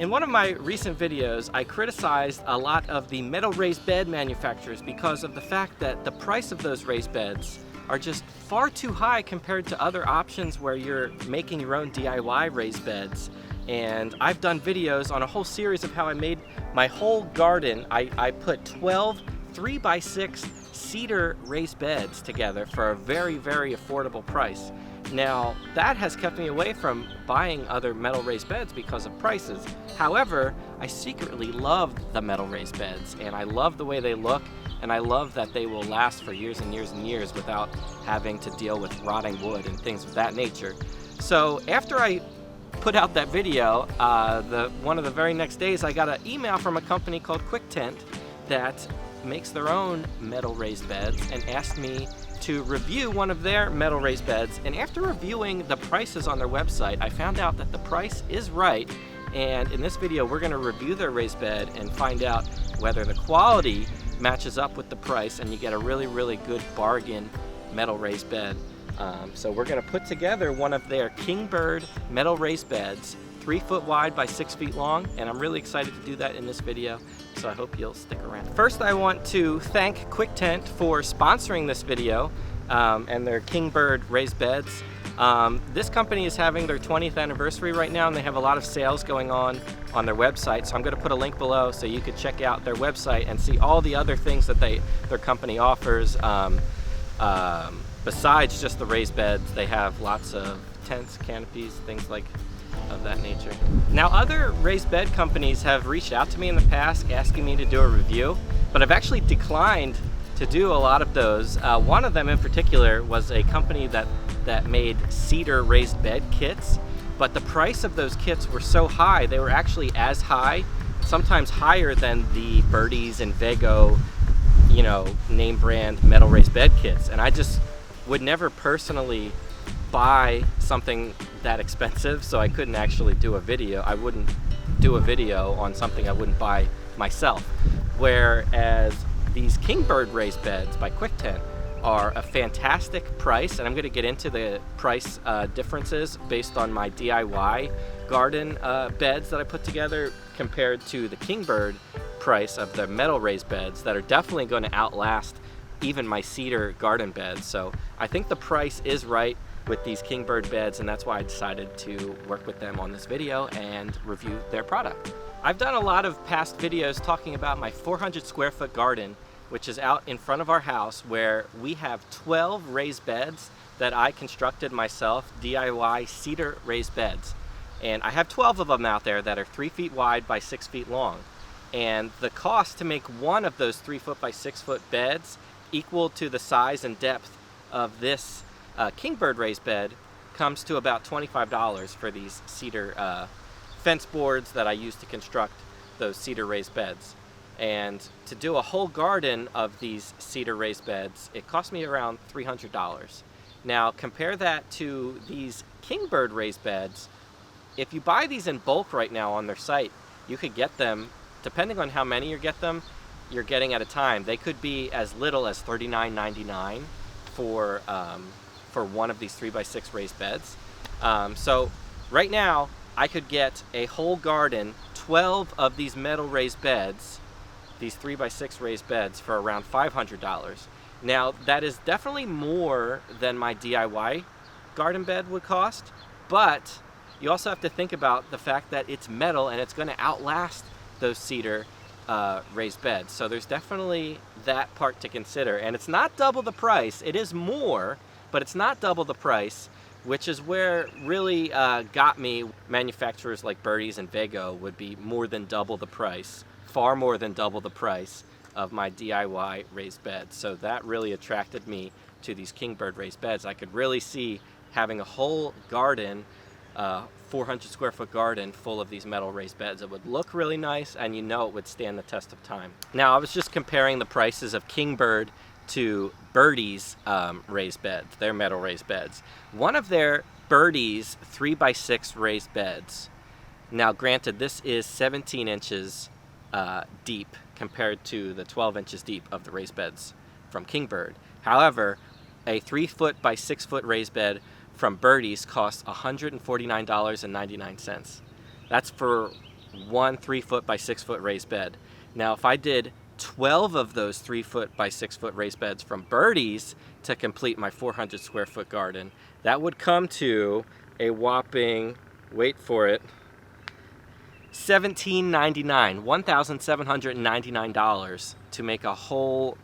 In one of my recent videos, I criticized a lot of the metal raised bed manufacturers because of the fact that the price of those raised beds are just far too high compared to other options where you're making your own DIY raised beds. And I've done videos on a whole series of how I made my whole garden. I put 12 3x6 cedar raised beds together for a very, very affordable price. Now, that has kept me away from buying other metal raised beds because of prices. However, I secretly love the metal raised beds, and I love the way they look, and I love that they will last for years and years and years without having to deal with rotting wood and things of that nature. So after I put out that video, one of the very next days, I got an email from a company called QuickTent that makes their own metal raised beds and asked me to review one of their metal raised beds. And after reviewing the prices on their website, I found out that the price is right. And in this video, we're going to review their raised bed and find out whether the quality matches up with the price and you get a really, really good bargain metal raised bed. So we're going to put together one of their Kingbird metal raised beds, 3 foot wide by 6 feet long, and I'm really excited to do that in this video, so I hope you'll stick around. First, I want to thank QuickTent for sponsoring this video and their Kingbird raised beds. This company is having their 20th anniversary right now, and they have a lot of sales going on their website, so I'm going to put a link below so you could check out their website and see all the other things that their company offers. Besides just the raised beds, they have lots of tents, canopies, things like of that nature. Now, other raised bed companies have reached out to me in the past asking me to do a review, but I've actually declined to do a lot of those. One of them in particular was a company that made cedar raised bed kits, but the price of those kits were so high, they were actually as high, sometimes higher than the Birdies and Vago, name brand metal raised bed kits. And I just would never personally buy something that expensive, so I couldn't actually do a video. I wouldn't do a video on something I wouldn't buy myself. Whereas these Kingbird raised beds by QuickTent are a fantastic price, and I'm going to get into the price differences based on my DIY garden beds that I put together compared to the Kingbird price of the metal raised beds that are definitely going to outlast even my cedar garden beds. So I think the price is right with these Kingbird beds, and that's why I decided to work with them on this video and review their product. I've done a lot of past videos talking about my 400 square foot garden, which is out in front of our house, where we have 12 raised beds that I constructed myself, DIY cedar raised beds. And I have 12 of them out there that are 3 feet wide by 6 feet long. And the cost to make one of those 3 foot by 6 foot beds equal to the size and depth of this Kingbird raised bed comes to about $25 for these cedar fence boards that I use to construct those cedar raised beds. And to do a whole garden of these cedar raised beds, it cost me around $300. Now compare that to these Kingbird raised beds. If you buy these in bulk right now on their site, you could get them, depending on how many you're getting at a time. They could be as little as $39.99 for one of these 3x6 raised beds. So right now I could get a whole garden, 12 of these metal raised beds, these 3x6 raised beds, for around $500. Now that is definitely more than my DIY garden bed would cost, but you also have to think about the fact that it's metal and it's going to outlast those cedar raised beds. So there's definitely that part to consider. And it's not double the price. It is more, but it's not double the price, which is where really got me. Manufacturers like Birdies and Vago would be more than double the price, far more than double the price of my DIY raised beds. So that really attracted me to these Kingbird raised beds. I could really see having a whole garden, 400 square foot garden full of these metal raised beds. It would look really nice, and it would stand the test of time. Now, I was just comparing the prices of Kingbird to Birdies raised beds, their metal raised beds. One of their Birdies 3x6 raised beds, now granted this is 17 inches deep compared to the 12 inches deep of the raised beds from Kingbird. However, a 3 foot by 6 foot raised bed from Birdies costs $149.99. That's for one 3-foot by 6-foot raised bed. Now if I did 12 of those 3-foot by 6-foot raised beds from Birdies to complete my 400 square foot garden, that would come to a whopping, wait for it, $1,799, $1,799 to make a whole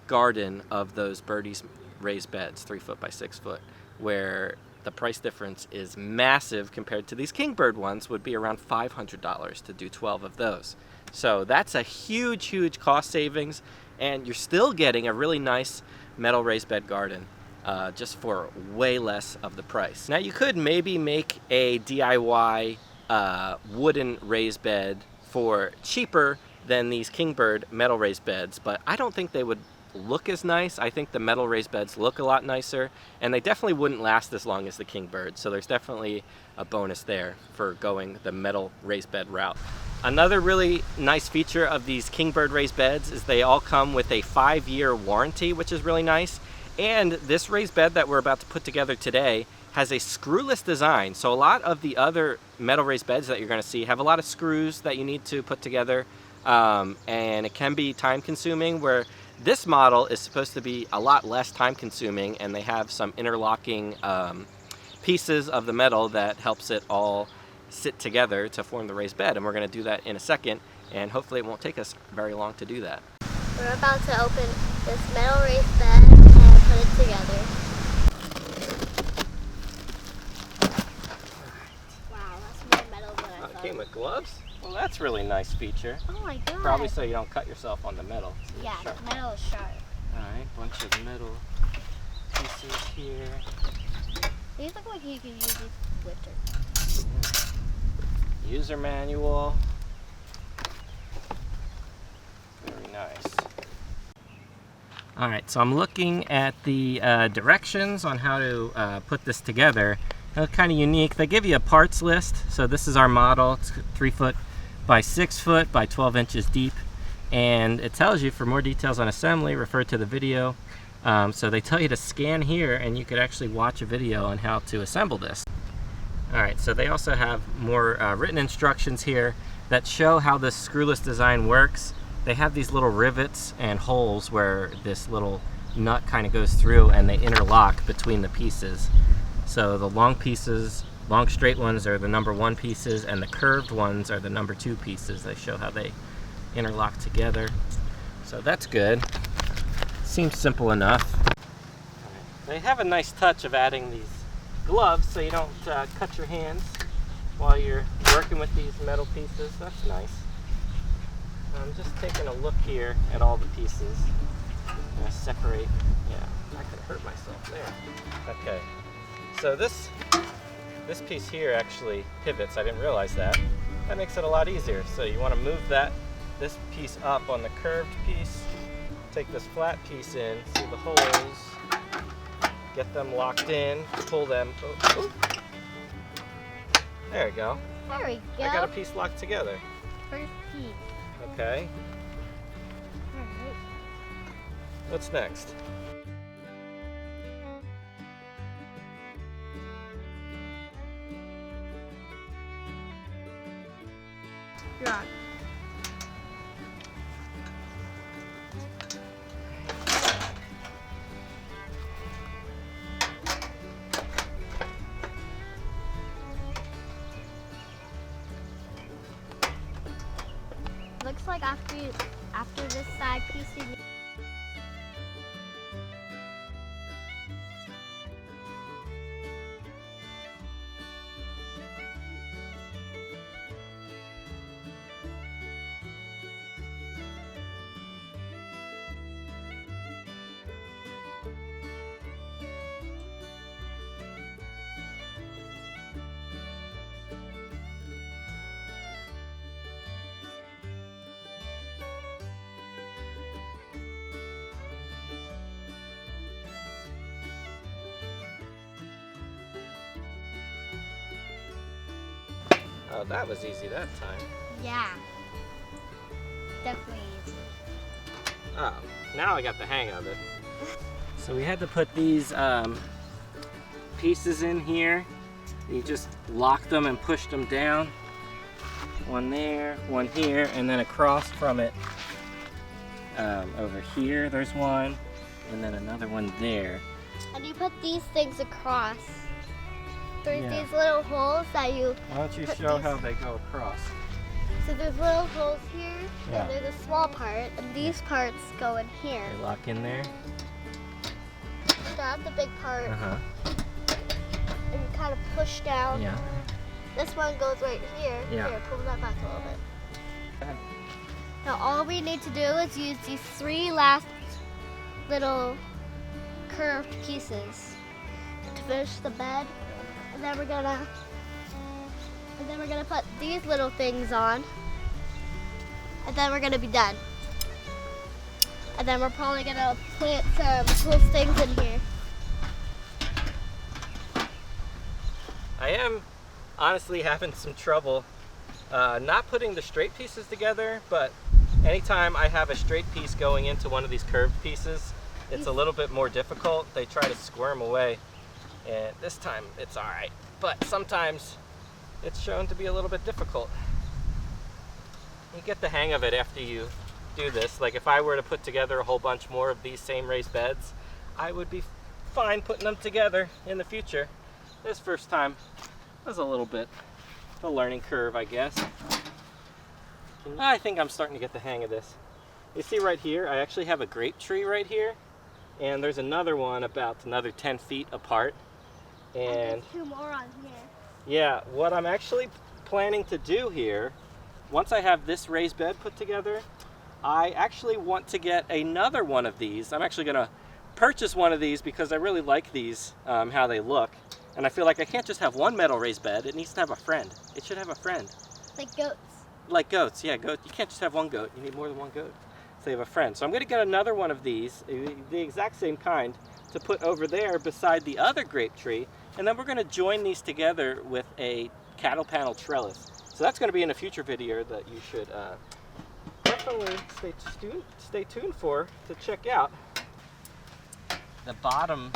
garden of those Birdies raised beds, 3-foot by 6-foot, where the price difference is massive compared to these Kingbird ones. Would be around $500 to do 12 of those. So that's a huge, huge cost savings, and you're still getting a really nice metal raised bed garden just for way less of the price. Now you could maybe make a DIY wooden raised bed for cheaper than these Kingbird metal raised beds, but I don't think they would look as nice. I think the metal raised beds look a lot nicer, and they definitely wouldn't last as long as the Kingbird, so there's definitely a bonus there for going the metal raised bed route. Another really nice feature of these Kingbird raised beds is they all come with a 5-year warranty, which is really nice. And this raised bed that we're about to put together today has a screwless design. So a lot of the other metal raised beds that you're going to see have a lot of screws that you need to put together, and it can be time consuming, where this model is supposed to be a lot less time consuming, and they have some interlocking pieces of the metal that helps it all sit together to form the raised bed, and we're going to do that in a second, and hopefully it won't take us very long to do that. We're about to open this metal raised bed and put it together. Wow, that's more metal than I thought. It came with gloves? Well, that's a really nice feature. Oh my god. Probably so you don't cut yourself on the metal. Yeah, the metal is sharp. Alright, bunch of metal pieces here. These look like you could use these with User manual. Very nice. Alright, so I'm looking at the directions on how to put this together. They're kind of unique. They give you a parts list. So this is our model. It's 3-foot by 6-foot by 12 inches deep. And it tells you, for more details on assembly, refer to the video. So they tell you to scan here, and you could actually watch a video on how to assemble this. Alright, so they also have more written instructions here that show how this screwless design works. They have these little rivets and holes where this little nut kind of goes through, and they interlock between the pieces. So the long pieces, long straight ones, are the number 1 pieces, and the curved ones are the number 2 pieces. They show how they interlock together. So that's good. Seems simple enough. They have a nice touch of adding these gloves so you don't cut your hands while you're working with these metal pieces. That's nice. I'm just taking a look here at all the pieces. I'm gonna separate. Yeah, I could hurt myself there. Okay, so this piece here actually pivots. I didn't realize that. That makes it a lot easier. So you want to move this piece up on the curved piece. Take this flat piece in. See the holes. Get them locked in, pull them. Oh. There we go. There we go. I got a piece locked together. First piece. Okay. Alright. What's next? You're on. Looks like after this side piece you need. Oh, that was easy that time. Yeah. Definitely easy. Oh, now I got the hang of it. So we had to put these pieces in here. You just lock them and push them down. One there, one here, and then across from it over here there's one, and then another one there. And you put these things across. There's Yeah. these little holes that you... Why don't you show how they go across? So there's little holes here, Yeah. and there's a small part, and these parts go in here. They lock in there. Grab the big part, Uh-huh. and you kind of push down. Yeah. This one goes right here. Yeah. Here, pull that back a little bit. Go ahead. Now all we need to do is use these 3 last little curved pieces to finish the bed, and then we're gonna put these little things on, and then we're gonna be done. And then we're probably gonna plant some cool things in here. I am honestly having some trouble not putting the straight pieces together, but anytime I have a straight piece going into one of these curved pieces, it's a little bit more difficult. They try to squirm away, and this time it's all right. But sometimes it's shown to be a little bit difficult. You get the hang of it after you do this. Like if I were to put together a whole bunch more of these same raised beds, I would be fine putting them together in the future. This first time was a little bit of a learning curve, I guess. I think I'm starting to get the hang of this. You see right here, I actually have a grape tree right here, and there's another one about another 10 feet apart. And there's 2 more on here. yeah, what I'm actually planning to do here, once I have this raised bed put together, I actually want to get another one of these. I'm actually gonna purchase one of these because I really like these, how they look. And I feel like I can't just have one metal raised bed, it needs to have a friend. It should have a friend. Like goats. Like goats, yeah, goat. You can't just have one goat, you need more than one goat. So you have a friend. So I'm gonna get another one of these, the exact same kind, to put over there beside the other grape tree, and then we're gonna join these together with a cattle panel trellis. So that's gonna be in a future video that you should definitely stay tuned for to check out. The bottom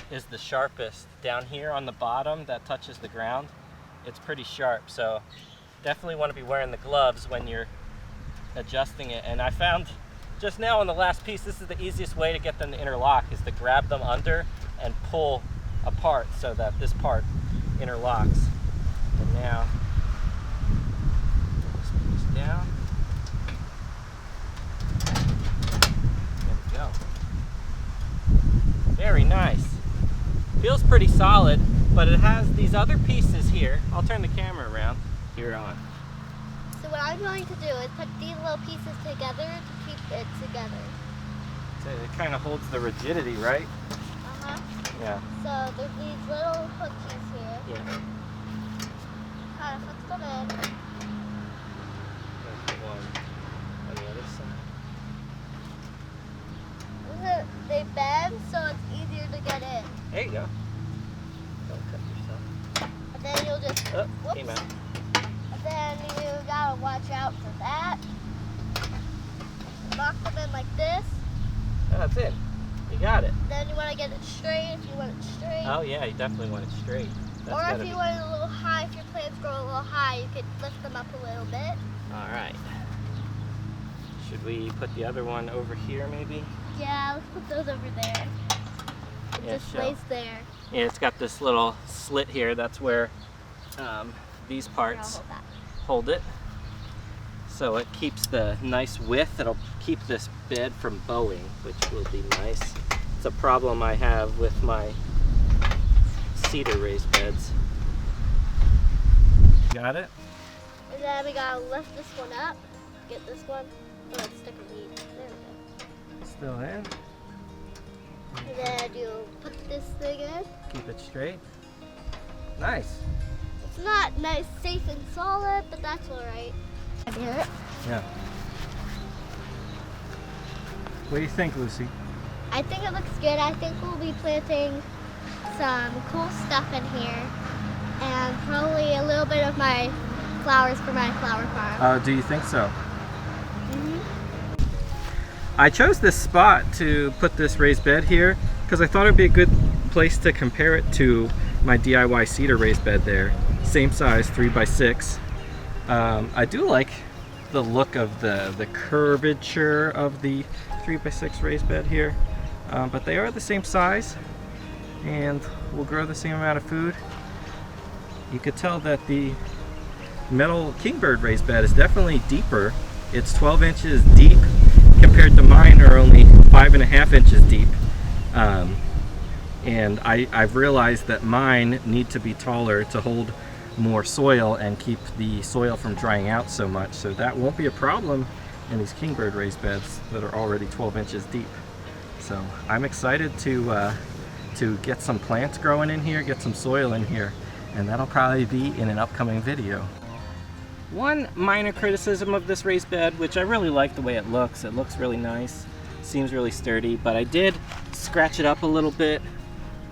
is the sharpest. Down here on the bottom that touches the ground, it's pretty sharp. So definitely want to be wearing the gloves when you're adjusting it. And I found just now on the last piece, this is the easiest way to get them to interlock, is to grab them under and pull apart so that this part interlocks. And now, just put this down. There we go. Very nice. Feels pretty solid, but it has these other pieces here. I'll turn the camera around. Here on. So what I'm going to do is put these little pieces together to keep it together. So it kind of holds the rigidity, right? Uh-huh. Yeah. So there's these little hookies here. Yeah. Kind of put them in. There's the one on the other side. They bend, so it's easier to get in. There you go. Don't cut yourself. And then you'll just, Oh, whoops. came out. And then you gotta watch out for that. Lock them in like this. Oh, that's it. You got it. Then you want to get it straight if you want it straight. Oh yeah, you definitely want it straight. That's Or gotta if be- you want it a little high, if your plants grow a little high, you could lift them up a little bit. All right. Should we put the other one over here maybe? Yeah, let's put those over there. It Yeah, just sure. lays there. Yeah, it's got this little slit here. That's where these Here, I'll parts hold that. hold it. So it keeps the nice width. It'll keep this bed from bowing, which will be nice. It's a problem I have with my cedar raised beds. Got it? And then we gotta lift this one up. Get this one. Oh, it's stuck in the There we Still in. go. And then you put this thing in. Keep it straight. Nice. It's not nice, safe, and solid, but that's alright. I hear it. Yeah. What do you think, Lucy? I think it looks good. I think we'll be planting some cool stuff in here. And probably a little bit of my flowers for my flower farm. Do you think so? Mhm. I chose this spot to put this raised bed here because I thought it'd be a good place to compare it to my DIY cedar raised bed there. Same size, 3x6. I do like the look of the curvature of the 3x6 raised bed here, but they are the same size and will grow the same amount of food. You could tell that the metal Kingbird raised bed is definitely deeper. It's 12 inches deep compared to mine are only 5.5 inches deep. And I've realized that mine need to be taller to hold more soil and keep the soil from drying out so much. So that won't be a problem in these Kingbird raised beds that are already 12 inches deep. So I'm excited to get some plants growing in here, get some soil in here, and that'll probably be in an upcoming video. One minor criticism of this raised bed, which I really like the way it looks really nice, seems really sturdy, but I did scratch it up a little bit.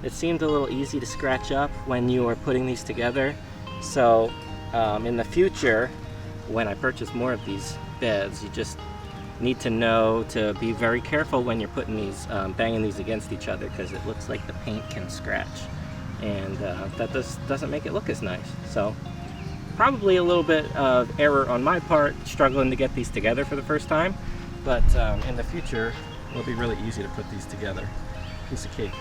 It seemed a little easy to scratch up when you are putting these together. So in the future, when I purchase more of these beds, you just need to know to be very careful when you're putting these, banging these against each other, because it looks like the paint can scratch, and that doesn't make it look as nice. So probably a little bit of error on my part, struggling to get these together for the first time, but in the future it'll be really easy to put these together. Piece of cake.